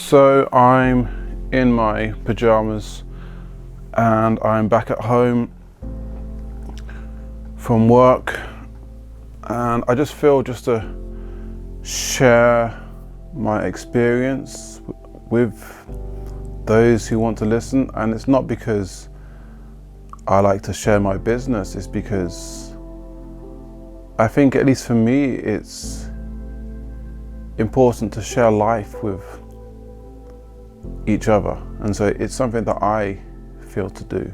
So I'm in my pajamas and I'm back at home from work, and I just feel just to share my experience with those who want to listen. And it's not because I like to share my business, it's because I think, at least for me, it's important to share life with each other, and so it's something that I feel to do.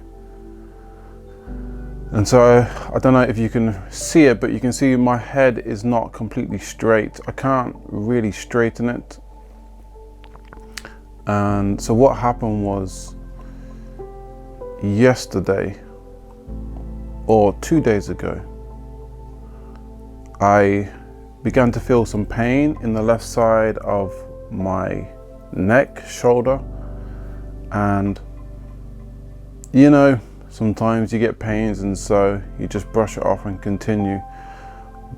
And so I don't know if you can see it, but you can see my head is not completely straight. I can't really straighten it. And so what happened was, yesterday or 2 days ago, I began to feel some pain in the left side of my neck, shoulder, and sometimes you get pains and so you just brush it off and continue.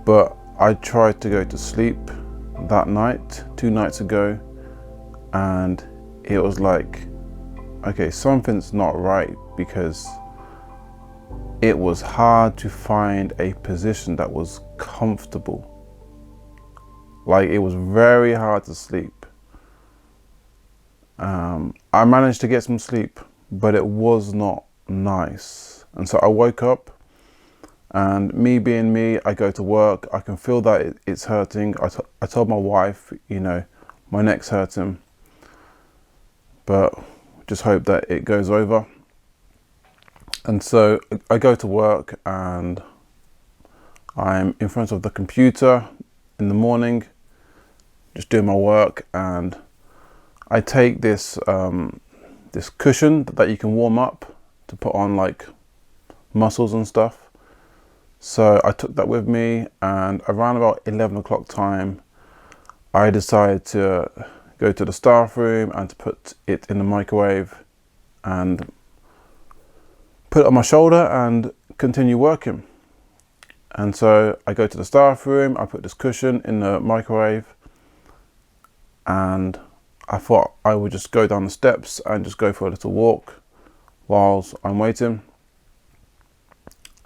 But I tried to go to sleep that night 2 nights ago, and it was like, okay, something's not right, because it was hard to find a position that was comfortable. Like, it was very hard to sleep. I managed to get some sleep, but it was not nice. And so I woke up, and me being me, I go to work. I can feel that it's hurting. I told my wife, my neck's hurting, but just hope that it goes over. And so I go to work, and I'm in front of the computer in the morning, just doing my work, and I take this this cushion that you can warm up to put on like muscles and stuff. So I took that with me, and around about 11 o'clock time, I decided to go to the staff room and to put it in the microwave and put it on my shoulder and continue working. And so I go to the staff room, I put this cushion in the microwave, and I thought I would just go down the steps and just go for a little walk whilst I'm waiting.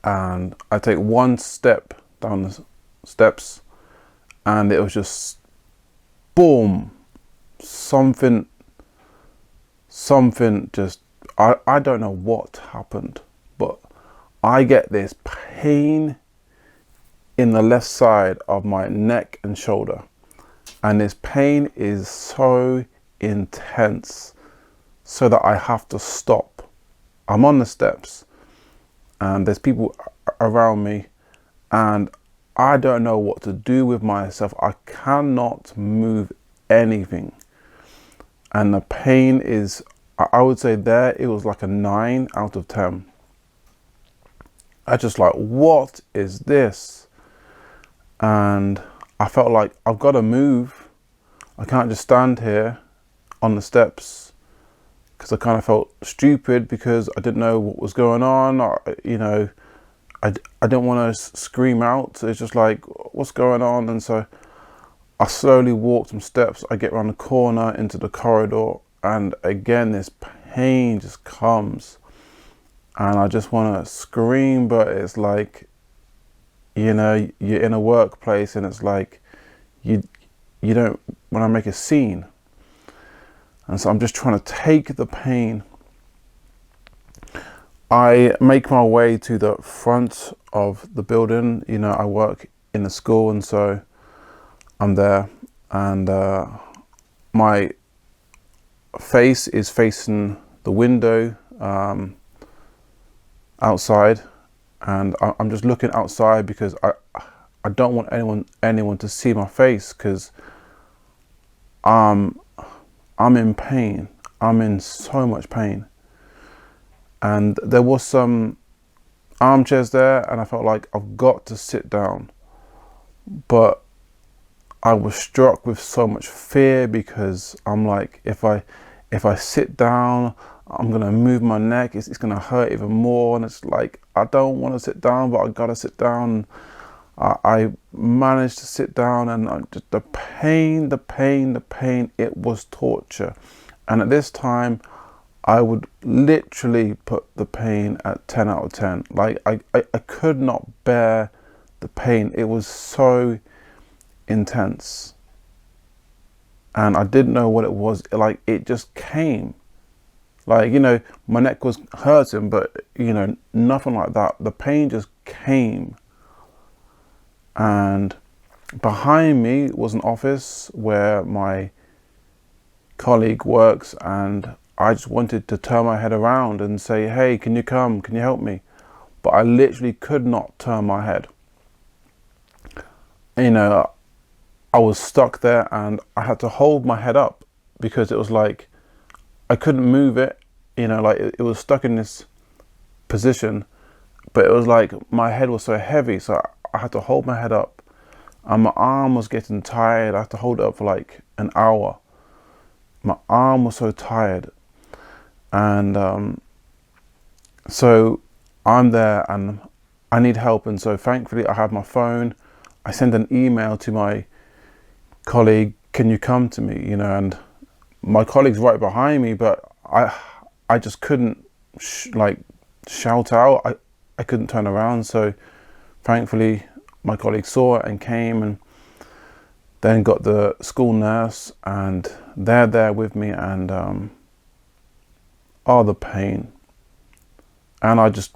And I take one step down the steps, and it was just boom, something just, I don't know what happened, but I get this pain in the left side of my neck and shoulder. And this pain is so intense, so that I have to stop. I'm on the steps, and there's people around me, and I don't know what to do with myself. I cannot move anything. And the pain is, I would say there, it was like a 9 out of 10. I just like, what is this? And I felt like I've got to move. I can't just stand here on the steps, because I kind of felt stupid because I didn't know what was going on. I didn't want to scream out. It's just like, what's going on? And so I slowly walked some steps. I get around the corner into the corridor, and again this pain just comes, and I just want to scream, but it's like, you're in a workplace, and it's like you don't want to make a scene. And so I'm just trying to take the pain. I make my way to the front of the building. I work in a school, and so I'm there, and my face is facing the window outside, and I'm just looking outside because I don't want anyone to see my face, because I'm in pain. I'm in so much pain. And there was some armchairs there, and I felt like I've got to sit down. But I was struck with so much fear, because I'm like, if I sit down, I'm gonna move my neck, it's gonna hurt even more. And it's like, I don't want to sit down, but I gotta sit down. I managed to sit down, and just the pain, it was torture. And at this time, I would literally put the pain at 10 out of 10. Like, I could not bear the pain. It was so intense. And I didn't know what it was. Like, it just came. Like, my neck was hurting, but, nothing like that. The pain just came. And behind me was an office where my colleague works, and I just wanted to turn my head around and say, hey, can you come? Can you help me? But I literally could not turn my head. I was stuck there, and I had to hold my head up because it was like I couldn't move it. Like it was stuck in this position, but it was like my head was so heavy, so I had to hold my head up, and my arm was getting tired. I had to hold it up for like an hour. My arm was so tired, and so I'm there and I need help. And so thankfully I have my phone. I send an email to my colleague, can you come to me? And my colleague's right behind me, but I just couldn't shout out. I couldn't turn around. So thankfully my colleague saw it and came, and then got the school nurse, and they're there with me, and the pain. And I just,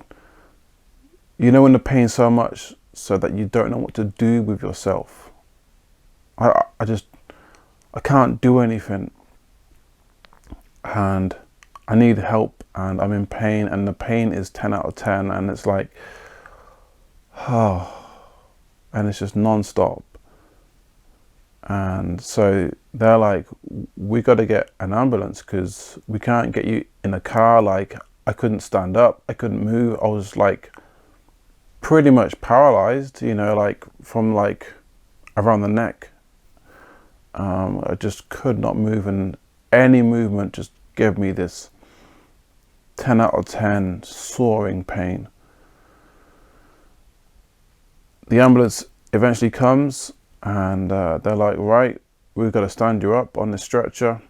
when the pain's so much so that you don't know what to do with yourself. I can't do anything, and I need help, and I'm in pain, and the pain is 10 out of 10, and it's like, and it's just non-stop. And so they're like, we got to get an ambulance because we can't get you in a car. Like, I couldn't stand up, I couldn't move. I was like pretty much paralyzed, like from like around the neck. I just could not move, and any movement just gave me this 10 out of 10 soaring pain. The ambulance eventually comes, and they're like, right, we've got to stand you up on the stretcher,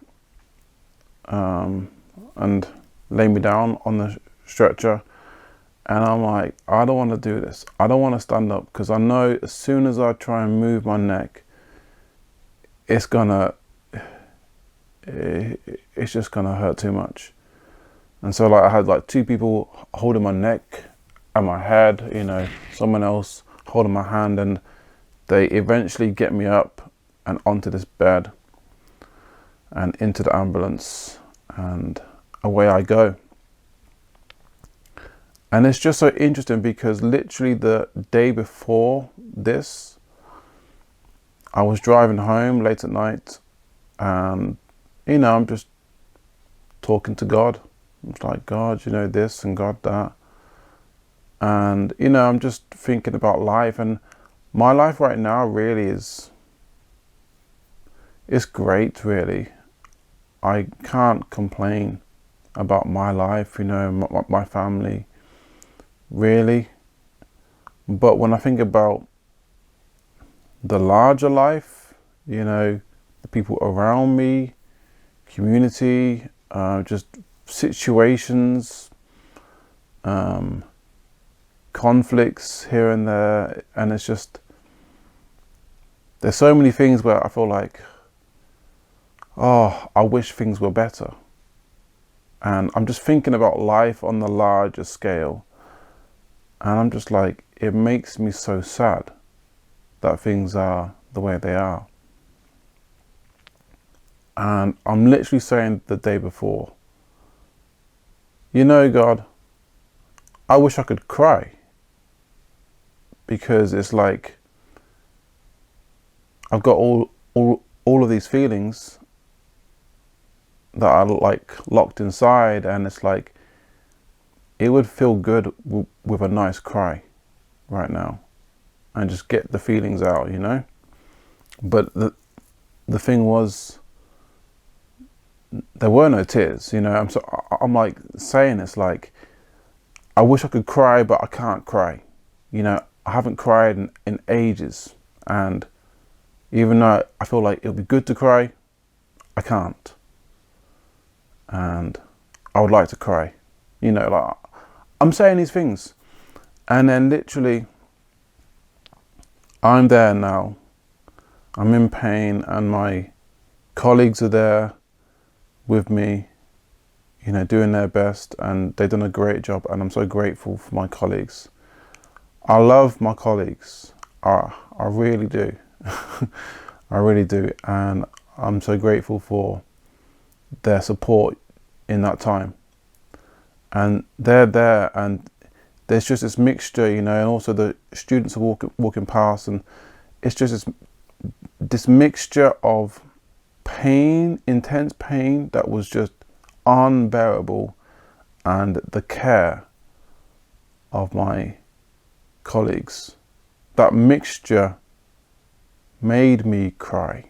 and lay me down on the stretcher. And I'm like, I don't want to do this. I don't want to stand up, because I know as soon as I try and move my neck, it's just gonna hurt too much. And so I had like two people holding my neck and my head, someone else holding my hand, and they eventually get me up and onto this bed and into the ambulance, and away I go. And it's just so interesting because literally the day before this, I was driving home late at night, and I'm just talking to God. It's like, God, this, and God that. And I'm just thinking about life, and my life right now really it's great, really. I can't complain about my life, my family, really. But when I think about the larger life, the people around me, community, just situations, conflicts here and there, and it's just, there's so many things where I feel like, I wish things were better. And I'm just thinking about life on the larger scale, and I'm just like, it makes me so sad that things are the way they are. And I'm literally saying the day before, God, I wish I could cry, because it's like I've got all of these feelings that are like locked inside, and it's like it would feel good with a nice cry right now and just get the feelings out, But the thing was, there were no tears, I'm like saying, it's like, I wish I could cry, but I can't cry. I haven't cried in ages, and even though I feel like it'll be good to cry, I can't. And I would like to cry. Like, I'm saying these things, and then literally I'm there now. I'm in pain, and my colleagues are there with me, doing their best, and they've done a great job, and I'm so grateful for my colleagues. I love my colleagues. I really do. I really do, and I'm so grateful for their support in that time. And they're there, and there's just this mixture, and also the students are walking past, and it's just this mixture of pain, intense pain that was just unbearable, and the care of my colleagues. That mixture made me cry,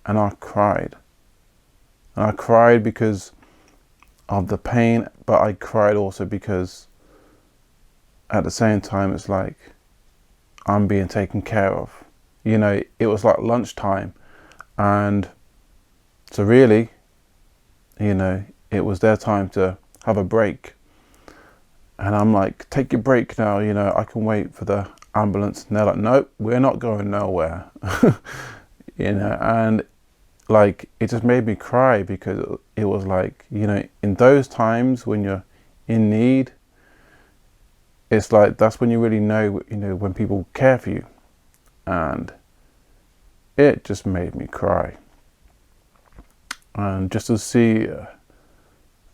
and I cried. And I cried because of the pain, but I cried also because at the same time it's like I'm being taken care of. It was like lunchtime, and so really, it was their time to have a break. And I'm like, take your break now, I can wait for the ambulance. And they're like, nope, we're not going nowhere. And like, it just made me cry, because it was like, in those times when you're in need, it's like, that's when you really know, when people care for you. And it just made me cry. And just to see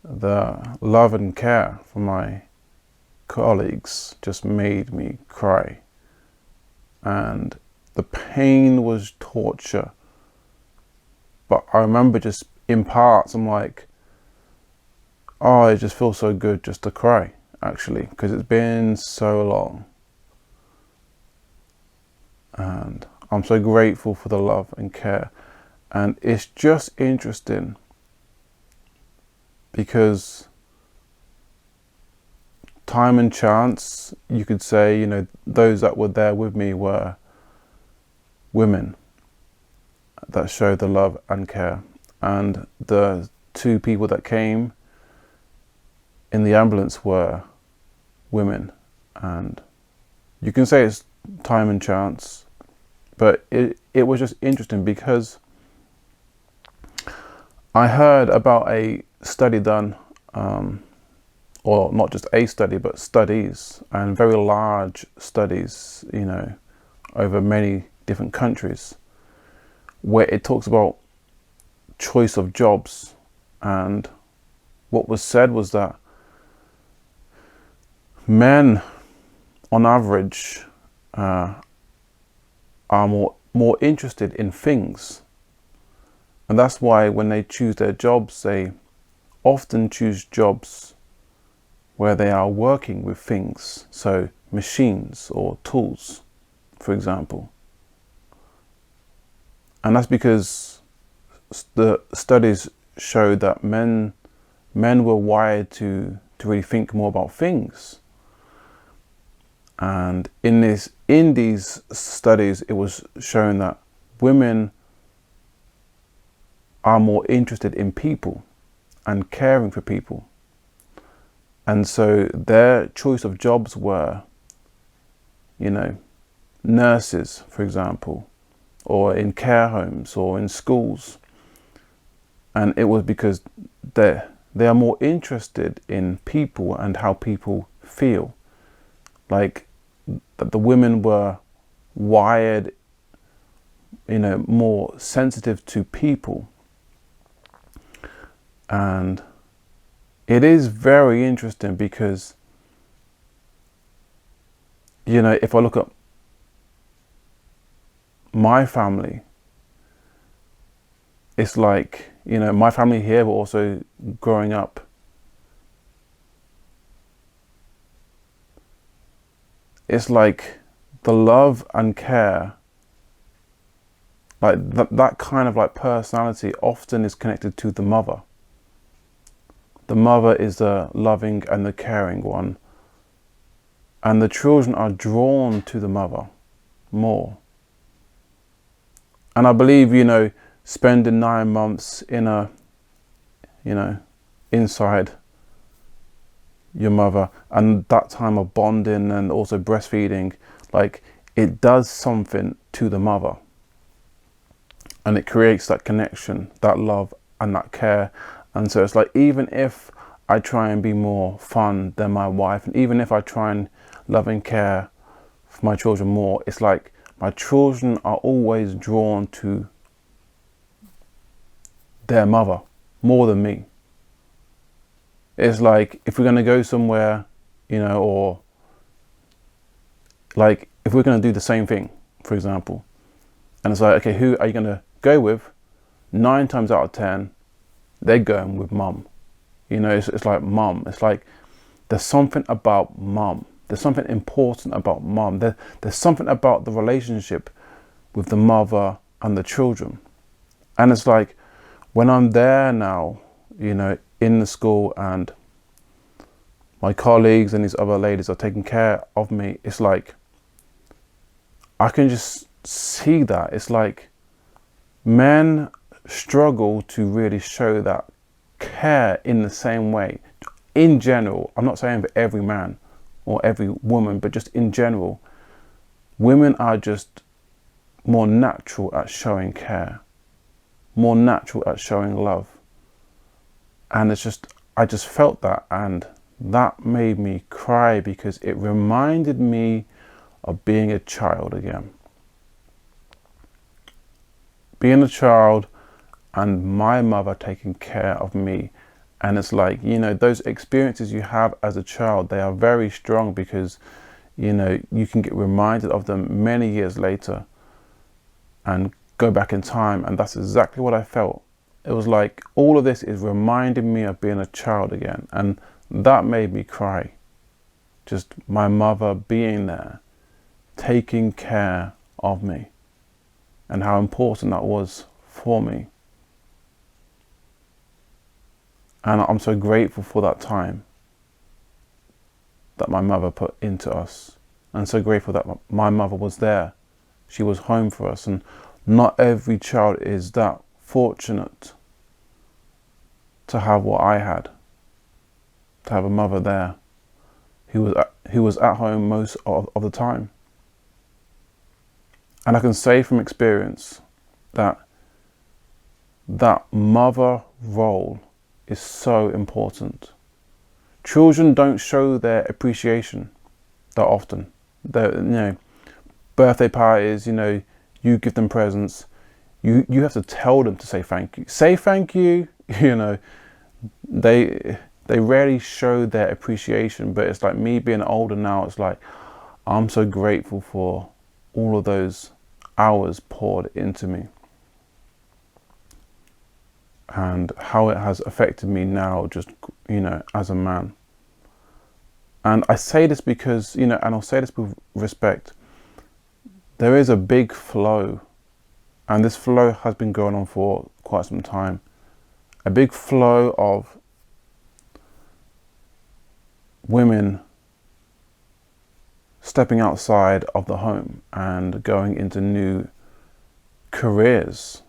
the love and care from my colleagues just made me cry. And the pain was torture. But I remember just in parts, I'm like, oh, it just feels so good just to cry, actually, because it's been so long. And I'm so grateful for the love and care. And it's just interesting because time and chance, you could say, those that were there with me were women that showed the love and care. And the two people that came in the ambulance were women. And you can say it's time and chance, but it was just interesting because I heard about a study done, or not just a study, but studies, and very large studies, over many different countries, where it talks about choice of jobs. And what was said was that men, on average, are more interested in things. And that's why when they choose their jobs, they often choose jobs where they are working with things, so machines or tools, for example. And that's because the studies showed that men were wired to really think more about things. And in these studies, it was shown that women are more interested in people and caring for people. And so their choice of jobs were, nurses, for example, or in care homes or in schools. And it was because they are more interested in people and how people feel. Like that the women were wired, more sensitive to people. And it is very interesting because, if I look at my family, it's like, my family here, but also growing up, it's like the love and care, like that kind of like personality often is connected to the mother. The mother is the loving and the caring one. and the children are drawn to the mother more. And I believe, spending 9 months in inside your mother, and that time of bonding and also breastfeeding, like, it does something to the mother, and it creates that connection, that love and that care. And so it's like, even if I try and be more fun than my wife, and even if I try and love and care for my children more, it's like my children are always drawn to their mother more than me. It's like, if we're going to go somewhere, or like if we're going to do the same thing, for example, and it's like, okay, who are you going to go with? 9 times out of 10, they're going with mum. It's like mum. It's like, there's something about mum. There's something important about mum. There's something about the relationship with the mother and the children. And it's like, when I'm there now, in the school, and my colleagues and these other ladies are taking care of me, it's like, I can just see that. It's like, men struggle to really show that care in the same way. In general, I'm not saying for every man or every woman, but just in general, women are just more natural at showing care, more natural at showing love. And I just felt that, and that made me cry, because it reminded me of being a child again. Being a child and my mother taking care of me. And it's like, those experiences you have as a child, they are very strong, because, you can get reminded of them many years later and go back in time. And that's exactly what I felt. It was like, all of this is reminding me of being a child again. And that made me cry. Just my mother being there, taking care of me, and how important that was for me. And I'm so grateful for that time that my mother put into us. And so grateful that my mother was there. She was home for us. And not every child is that fortunate to have what I had. To have a mother there who was at home most of the time. And I can say from experience that mother role is so important. Children don't show their appreciation that often. Birthday parties, you give them presents, you have to tell them to say thank you. Say thank you, they rarely show their appreciation. But it's like, me being older now, it's like, I'm so grateful for all of those hours poured into me, and how it has affected me now, just, as a man. And I say this because, and I'll say this with respect, there is a big flow, and this flow has been going on for quite some time. A big flow of women stepping outside of the home and going into new careers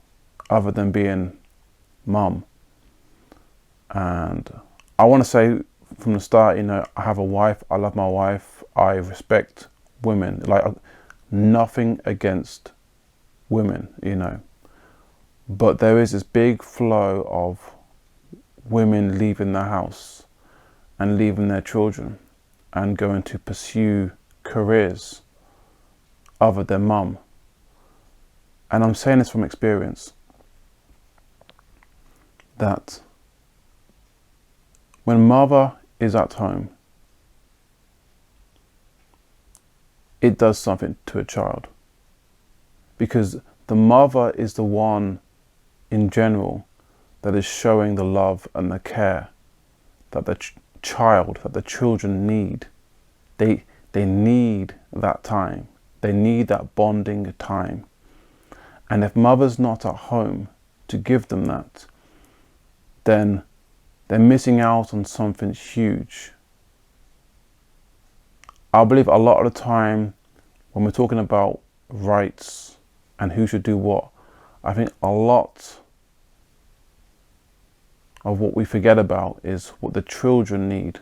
other than being mum. And I want to say from the start, I have a wife, I love my wife, I respect women, like, nothing against women, but there is this big flow of women leaving the house and leaving their children and going to pursue careers other than mum. And I'm saying this from experience, that when mother is at home, it does something to a child, because the mother is the one in general that is showing the love and the care that the child, that the children need. They need that time. They need that bonding time. And if mother's not at home to give them that, then they're missing out on something huge. I believe a lot of the time when we're talking about rights and who should do what, I think a lot of what we forget about is what the children need.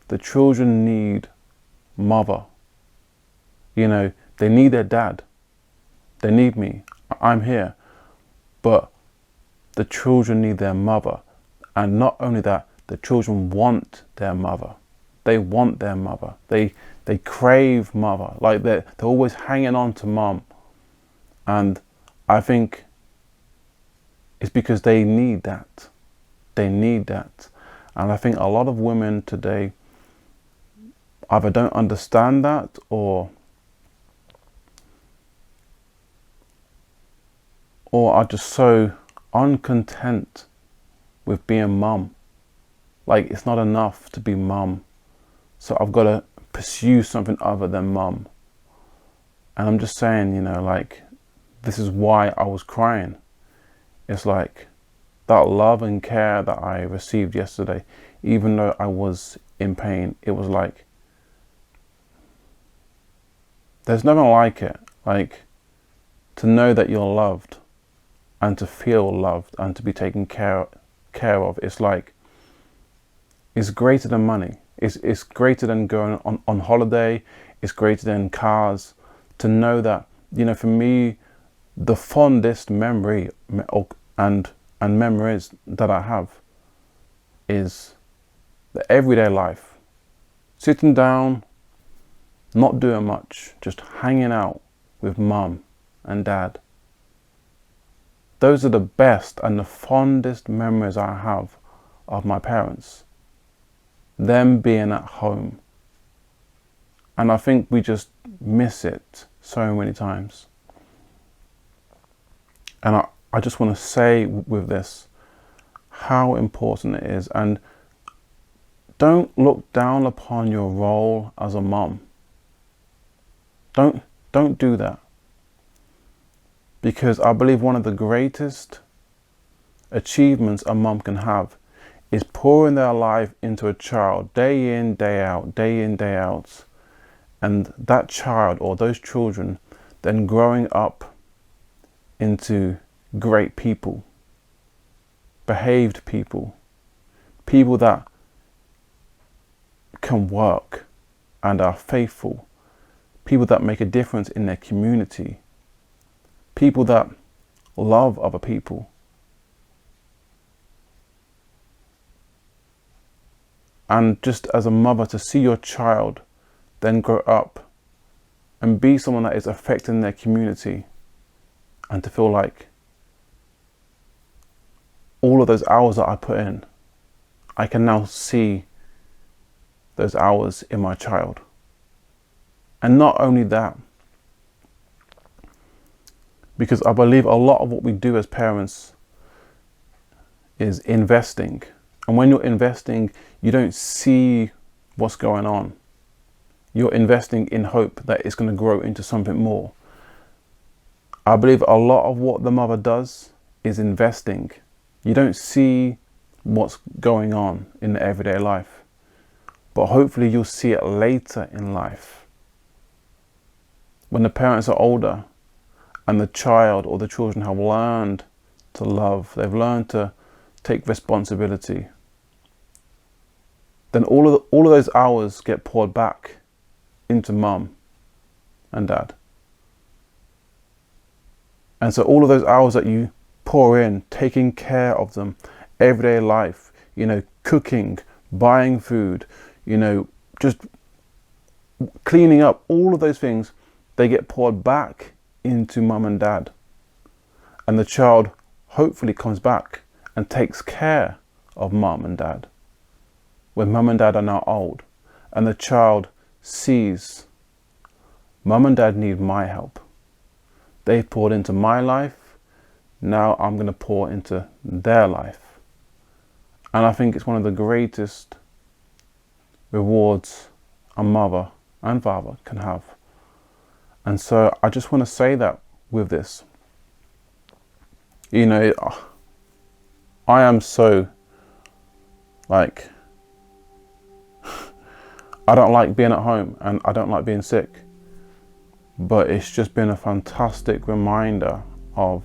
The children need mother. You know, they need their dad. They need me. I'm here. But the children need their mother. And not only that, the children want their mother. They want their mother. They crave mother. Like they're always hanging on to mom. And I think it's because they need that. They need that. And I think a lot of women today either don't understand that or are just so uncontent with being mum. Like it's not enough to be mum. So I've got to pursue something other than mum. And I'm just saying, you know, like, this is why I was crying. It's like that love and care that I received yesterday, even though I was in pain, it was like, there's nothing like it. Like to know that you're loved and to feel loved and to be taken care of. It's like, it's greater than money. It's greater than going on holiday. It's greater than cars. To know that, you know, for me, the fondest memory and memories that I have is the everyday life. Sitting down, not doing much, just hanging out with mum and dad. Those are the best and the fondest memories I have of my parents. Them being at home. And I think we just miss it so many times. And I just want to say with this how important it is. And don't look down upon your role as a mom. Don't do that. Because I believe one of the greatest achievements a mom can have is pouring their life into a child day in, day out, day in, day out. And that child or those children then growing up into great people, behaved people, people that can work and are faithful, people that make a difference in their community, people that love other people. And just as a mother, to see your child then grow up and be someone that is affecting their community, and to feel like all of those hours that I put in, I can now see those hours in my child. And not only that, because I believe a lot of what we do as parents is investing. And when you're investing, you don't see what's going on. You're investing in hope that it's going to grow into something more. I believe a lot of what the mother does is investing. You don't see what's going on in the everyday life, but hopefully you'll see it later in life. When the parents are older and the child or the children have learned to love, they've learned to take responsibility, then all of those hours get poured back into mum and dad. And so all of those hours that you pour in, taking care of them, everyday life, you know, cooking, buying food, you know, just cleaning up, all of those things, they get poured back into mum and dad. And the child hopefully comes back and takes care of mum and dad when mum and dad are now old, and the child sees mum and dad need my help. They've poured into my life, now I'm going to pour into their life. And I think it's one of the greatest rewards a mother and father can have. And so I just want to say that with this, you know, I am so, like, I don't like being at home and I don't like being sick, but it's just been a fantastic reminder of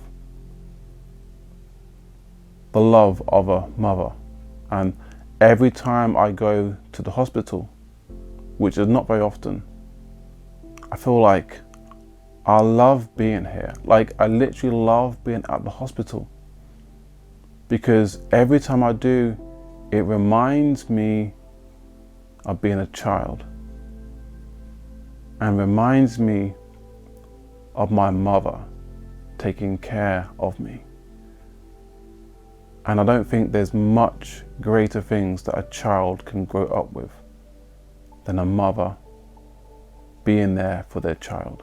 the love of a mother. And every time I go to the hospital, which is not very often, I feel like I love being here. Like, I literally love being at the hospital, because every time I do, it reminds me of being a child and reminds me of my mother taking care of me. And I don't think there's much greater things that a child can grow up with than a mother being there for their child.